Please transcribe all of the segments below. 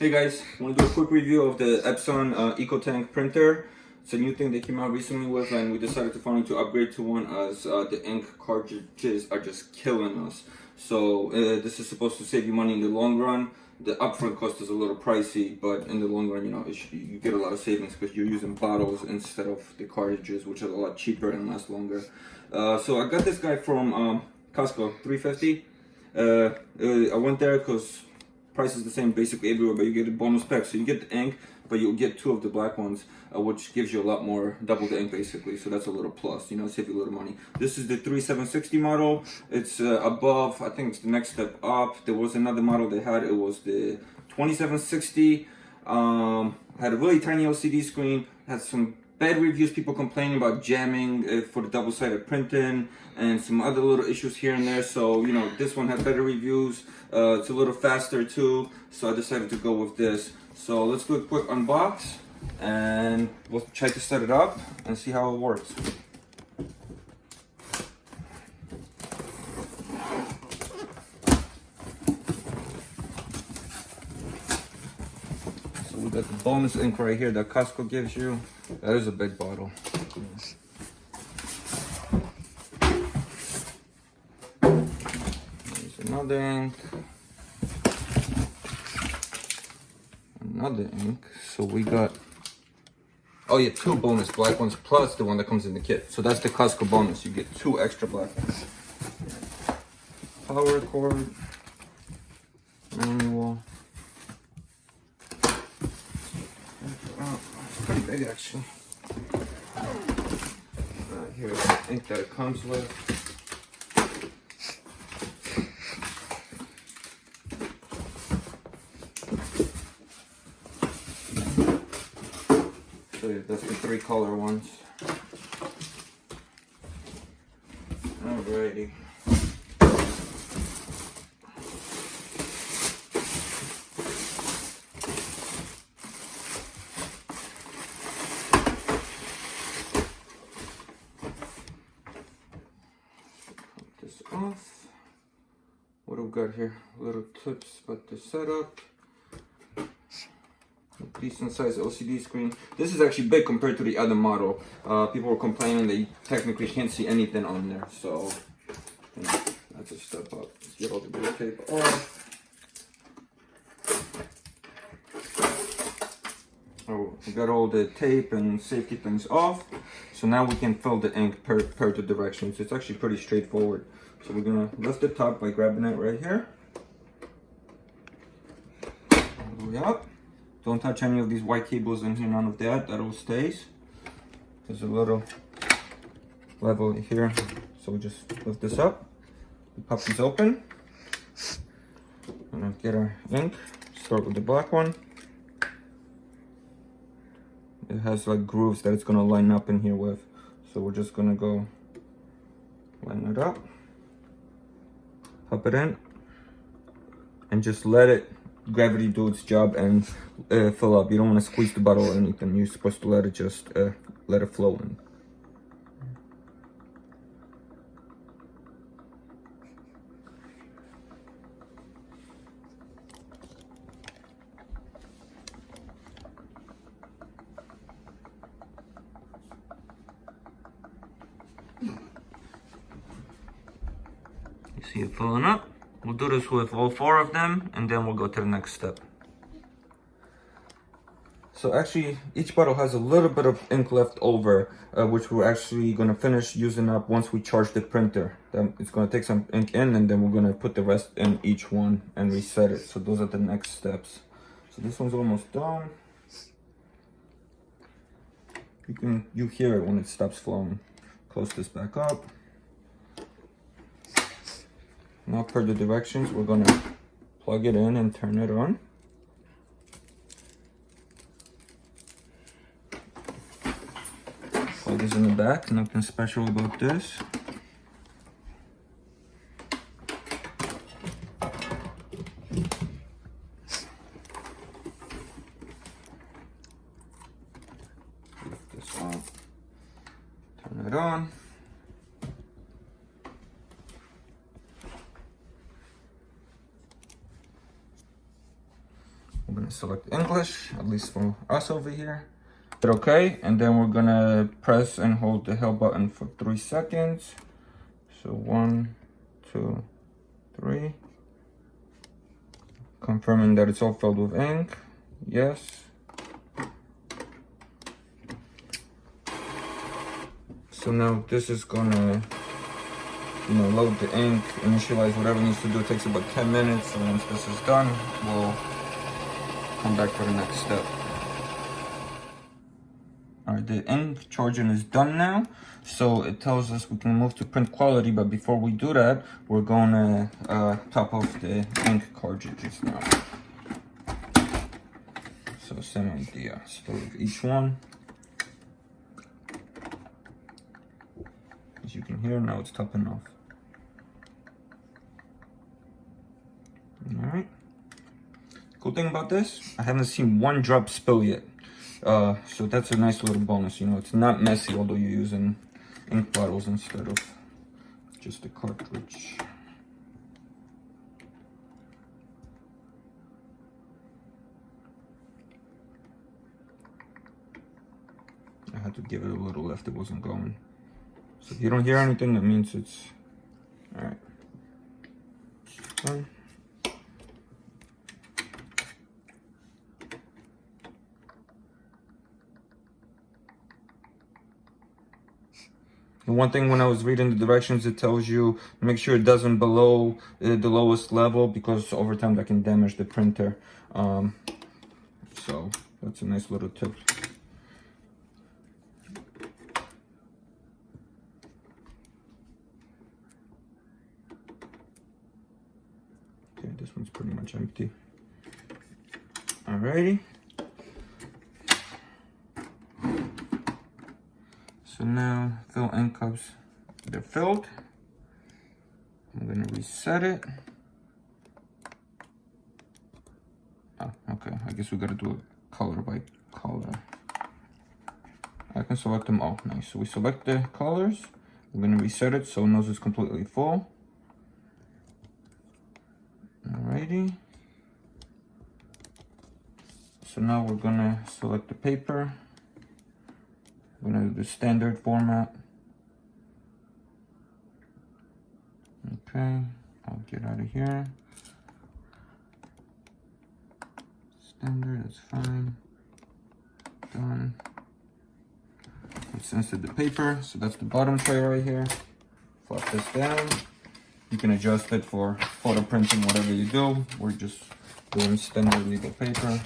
Hey guys, I want to do a quick review of the EPSON ECOTANK printer. It's a new thing they came out recently with, and we decided to finally upgrade to one as the ink cartridges are just killing us. So this is supposed to save you money in the long run. The upfront cost is a little pricey, but in the long run, you know, you get a lot of savings because you're using bottles instead of the cartridges, which are a lot cheaper and last longer. So I got this guy from Costco, $3.50. I went there because price is the same basically everywhere, but you get a bonus pack. So you get the ink, but you'll get 2 of the black ones, which gives you a lot more, double the ink basically. So that's a little plus, you know, save you a little money. This is the 3760 model. It's above, I think it's the next step up. There was another model they had, it was the 2760. Had a really tiny LCD screen, had some bad reviews, people complaining about jamming for the double-sided printing and some other little issues here and there. So, you know, this one had better reviews. It's a little faster too, so I decided to go with this. So let's do a quick unbox and we'll try to set it up and see how it works. So we got the bonus ink right here that Costco gives you. That is a big bottle. There's another ink. Another ink. So we got, oh yeah, 2 bonus black ones plus the one that comes in the kit. So that's the Costco bonus. You get 2 extra black ones. Power cord. Manual. It's pretty big actually. Here's the ink that it comes with. So yeah, that's the 3 color ones. Alrighty. This off. What do we got here? Little tips about the setup. Decent size LCD screen. This is actually big compared to the other model. People were complaining that you technically can't see anything on there, so you know, that's a step up. Let's get all the blue tape off. Oh, we got all the tape and safety things off. So now we can fill the ink per the directions. It's actually pretty straightforward. So we're gonna lift the top by grabbing it right here. All the way up. Don't touch any of these white cables in here, none of that, that all stays. There's a little level here, so we just lift this up. We pop these open. And get our ink. Start with the black one. It has like grooves that it's gonna line up in here with. So we're just gonna go line it up. Pop it in. And just let it gravity do its job and fill up. You don't want to squeeze the bottle or anything. You're supposed to let it just let it flow in. You see it filling up. We'll do this with all 4 of them, and then we'll go to the next step. So actually, each bottle has a little bit of ink left over, which we're actually going to finish using up once we charge the printer. Then it's going to take some ink in, and then we're going to put the rest in each one and reset it. So those are the next steps. So this one's almost done. You hear it when it stops flowing. Close this back up. Now per the directions, we're gonna plug it in and turn it on. Plug is in the back, nothing special about this. Lift this up, turn it on. select English, at least for us over here. Hit OK, and then we're gonna press and hold the help button for 3 seconds. So 1, 2, 3. Confirming that it's all filled with ink. Yes. So now this is gonna, load the ink, initialize whatever it needs to do. It takes about 10 minutes. And once this is done, we'll come back for the next step. All right, the ink charging is done now. So it tells us we can move to print quality, but before we do that, we're gonna top off the ink cartridges now. So same idea, start with each one. As you can hear, now it's topping off. All right. Cool thing about this, I haven't seen one drop spill yet. So that's a nice little bonus. It's not messy, although you're using ink bottles instead of just a cartridge. I had to give it a little lift, it wasn't going. So if you don't hear anything, that means it's all right. Done. And one thing, when I was reading the directions, it tells you make sure it doesn't below the lowest level, because over time that can damage the printer. So that's a nice little tip. Okay, this one's pretty much empty. Alrighty. So now fill ink cups, they're filled. I'm gonna reset it. Oh, okay, I guess we gotta do it color by color. I can select them all, nice. So we select the colors, we're gonna reset it so it knows it's completely full. Alrighty. So now we're gonna select the paper. We're gonna do the standard format. Okay, I'll get out of here. Standard, that's fine. Done. Let's insert the paper. So that's the bottom tray right here. Flop this down. You can adjust it for photo printing, whatever you do. We're just doing standard legal paper.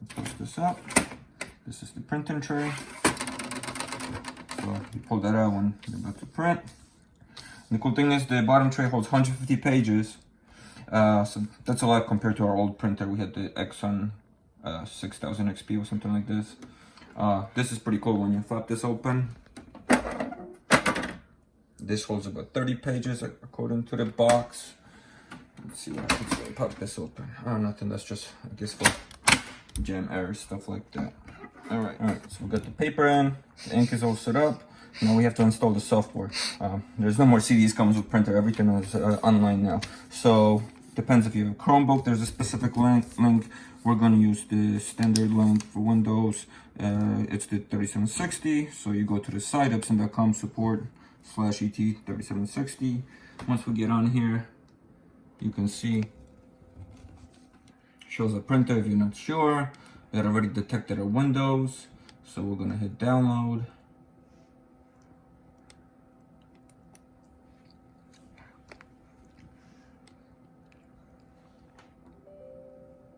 Close this up. This is the printing tray. So you pull that out when you're about to print. And the cool thing is the bottom tray holds 150 pages. So that's a lot compared to our old printer. We had the EPSON 6000 XP or something like this. This is pretty cool. When you flap this open, this holds about 30 pages according to the box. Let's see what happens when I pop this open. Oh, nothing. That's just, I guess, for jam errors, stuff like that. All right. So we got the paper in. The ink is all set up. Now we have to install the software. There's no more CDs comes with printer. Everything is online now. So depends if you have a Chromebook. There's a specific link. We're going to use the standard link for Windows. It's the 3760. So you go to the site, EPSON.com support/ET-3760. Once we get on here, you can see shows a printer if you're not sure. It already detected our Windows, so we're gonna hit download.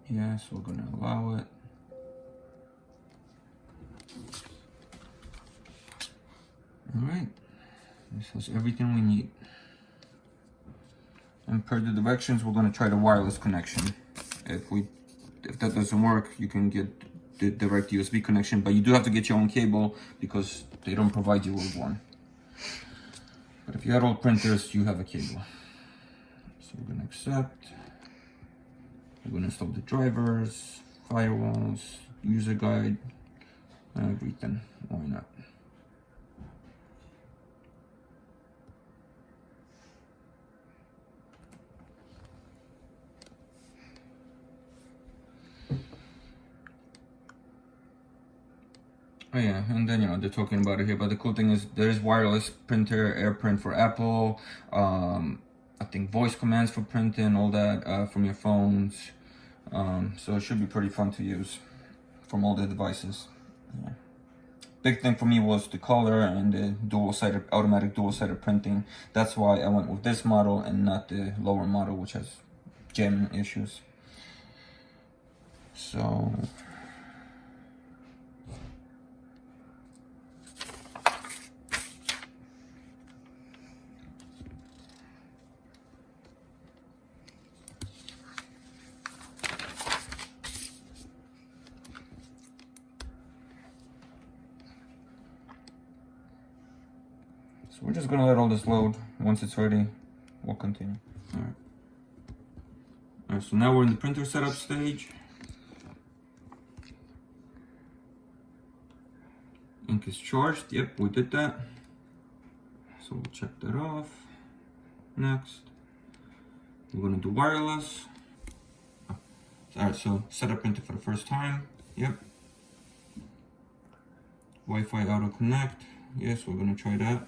Yes, we're gonna allow it. All right, this has everything we need. And per the directions, we're gonna try the wireless connection. If that doesn't work, you can get the direct USB connection, but you do have to get your own cable because they don't provide you with one. But if you had old printers, you have a cable. So we're gonna accept. We're gonna install the drivers, firewalls, user guide, everything. Why not? Oh yeah, and then they're talking about it here, but the cool thing is there is wireless printer, AirPrint for Apple, I think voice commands for printing, all that from your phones. So it should be pretty fun to use from all the devices. Yeah. Big thing for me was the color and the automatic dual-sided printing. That's why I went with this model and not the lower model, which has gem issues. So we're just gonna let all this load. Once it's ready, we'll continue. Alright, so now we're in the printer setup stage. Ink is charged. Yep, we did that. So we'll check that off. Next, we're gonna do wireless. Alright, so setup printer for the first time. Yep. Wi-Fi auto connect. Yes, we're gonna try that.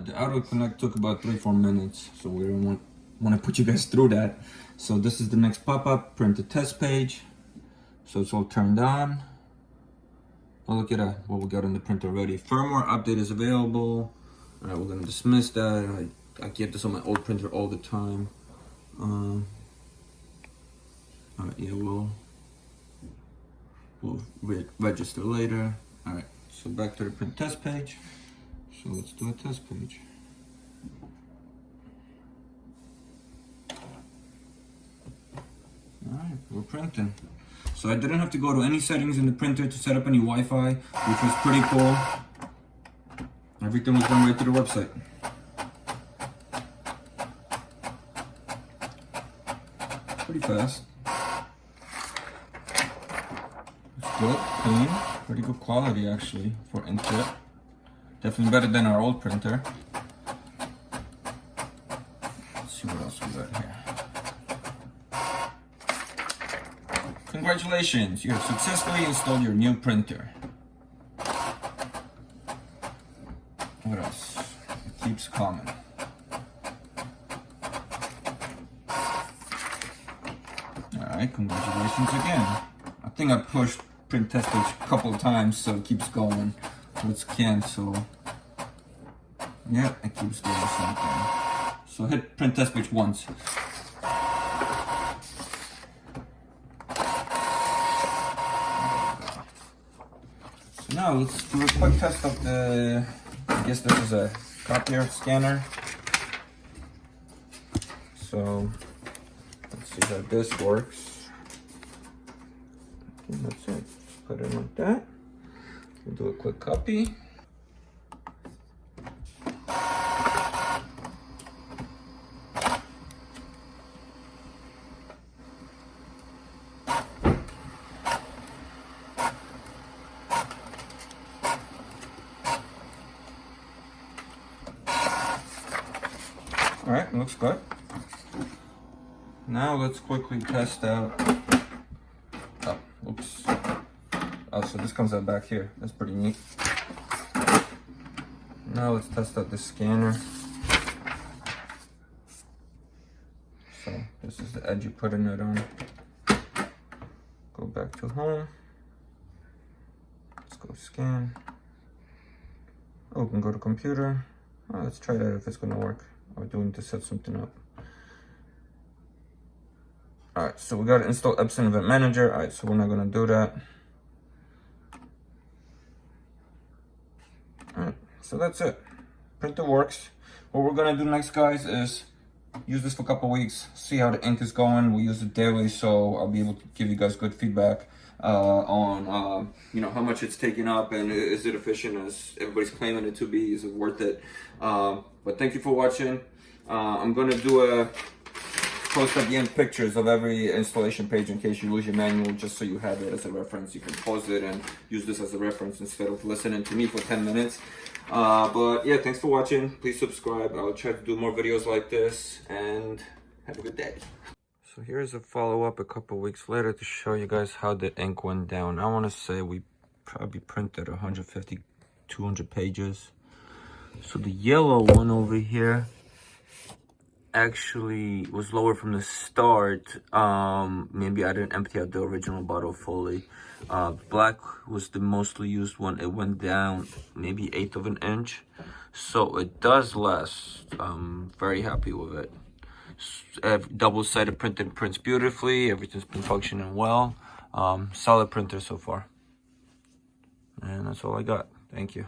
The auto connect took about 3-4 minutes, so we don't want to put you guys through that. So this is the next pop-up, print the test page. So it's all turned on. Oh, look at that, what we got on the printer already. Firmware update is available. All right, we're gonna dismiss that. I get this on my old printer all the time. All right, yeah, we'll register later. All right, so back to the print test page. So let's do a test page. Alright, we're printing. So I didn't have to go to any settings in the printer to set up any Wi-Fi, which was pretty cool. Everything was done right through the website. Pretty fast. It's good, clean, pretty good quality actually for inkjet. Definitely better than our old printer. Let's see what else we got here. Congratulations, you have successfully installed your new printer. What else? It keeps coming. Alright, congratulations again. I think I pushed print test page a couple of times, so it keeps going. Let's cancel. Yeah, it keeps doing something. So hit print test page once. So now let's do a quick test of the, I guess this is a copier scanner. So let's see how this works. And that's it. Put it like that. We'll do a quick copy. Alright, looks good. Now let's quickly test out. Oh, oops. Oh, so this comes out back here. That's pretty neat. Now let's test out the scanner. So this is the edge you're putting it on. Go back to home. Let's go scan. Oh, we can go to computer. Oh, let's try that if it's gonna work. Or do we need to set something up? Alright, so we gotta install EPSON Event Manager. Alright, so we're not gonna do that. Alright, so that's it. Printer works. What we're gonna do next, guys, is use this for a couple weeks, see how the ink is going. We'll use it daily, so I'll be able to give you guys good feedback on how much it's taking up and is it efficient as everybody's claiming it to be. Is it worth it? But thank you for watching. I'm gonna do post at the end pictures of every installation page in case you lose your manual, just so you have it as a reference. You can pause it and use this as a reference instead of listening to me for 10 minutes. But yeah, thanks for watching. Please subscribe. I'll try to do more videos like this, and have a good day. So here's a follow-up a couple weeks later to show you guys how the ink went down. I want to say we probably printed 150, 200 pages. So the yellow one over here actually was lower from the start. Maybe I didn't empty out the original bottle fully. Black was the mostly used one. It went down maybe 1/8 of an inch. So it does last. I'm very happy with it. Double-sided printed, prints beautifully. Everything's been functioning well. Solid printer so far. And that's all I got. Thank you.